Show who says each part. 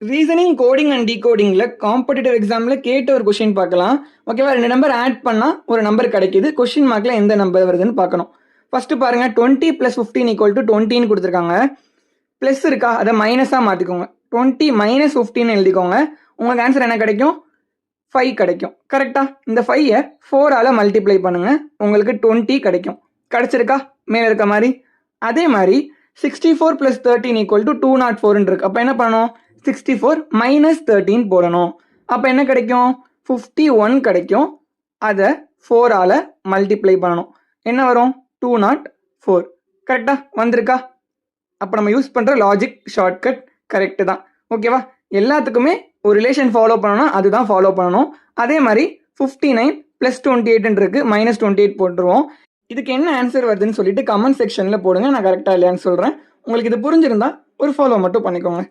Speaker 1: Reasoning, coding and டீகோடிங்ல competitive எக்ஸாம்ல கேட்ட ஒரு கொஸ்டின் பார்க்கலாம். ஓகேவா? 2 நம்பர் ஆட் பண்ணா ஒரு நம்பர் கிடைக்குது. கொஸ்டின் மார்க்ல எந்த நம்பர் வருதுன்னு பார்க்கணும். ஃபர்ஸ்ட் பாருங்க, 20 + 15 = 20ன்னு கொடுத்துருக்காங்க. பிளஸ் இருக்கா, அதை மைனஸா மாத்திக்கோங்க. 20 - 15 எழுதிக்கோங்க. உங்களுக்கு ஆன்சர் என்ன கிடைக்கும்? 5 கிடைக்கும். கரெக்டா? இந்த 5 4ஆல மல்டிப்ளை பண்ணுங்க, உங்களுக்கு 20 கிடைக்கும். கிடைச்சிருக்கா? மேல இருக்க மாதிரி. அதே மாதிரி 64 + 13 = 204 இருக்கு. அப்ப என்ன பண்ணணும்? 64 - 13 போடணும். அப்ப என்ன கிடைக்கும்? 51 கிடைக்கும். அதை 4ஆல மல்டிப்ளை பண்ணணும். என்ன வரும்? 204. கரெக்டா? வந்திருக்கா? அப்ப நம்ம யூஸ் பண்ற லாஜிக் ஷார்ட்கட் கரெக்ட் தான். ஓகேவா? எல்லாத்துக்குமே ஒரு ரிலேஷன் ஃபாலோ பண்ணணும், அதுதான் ஃபாலோ பண்ணணும். அதே மாதிரி 59 + 28 இருக்கு, -28 போட்டுருவோம். இதுக்கு என்ன ஆன்சர் வருதுன்னு சொல்லிட்டு கமெண்ட் செக்ஷன்ல போடுங்க. நான் கரெக்டா இல்லையான்னு சொல்றேன். உங்களுக்கு இது புரிஞ்சிருந்தா ஒரு ஃபாலோ மட்டும் பண்ணிக்கோங்க.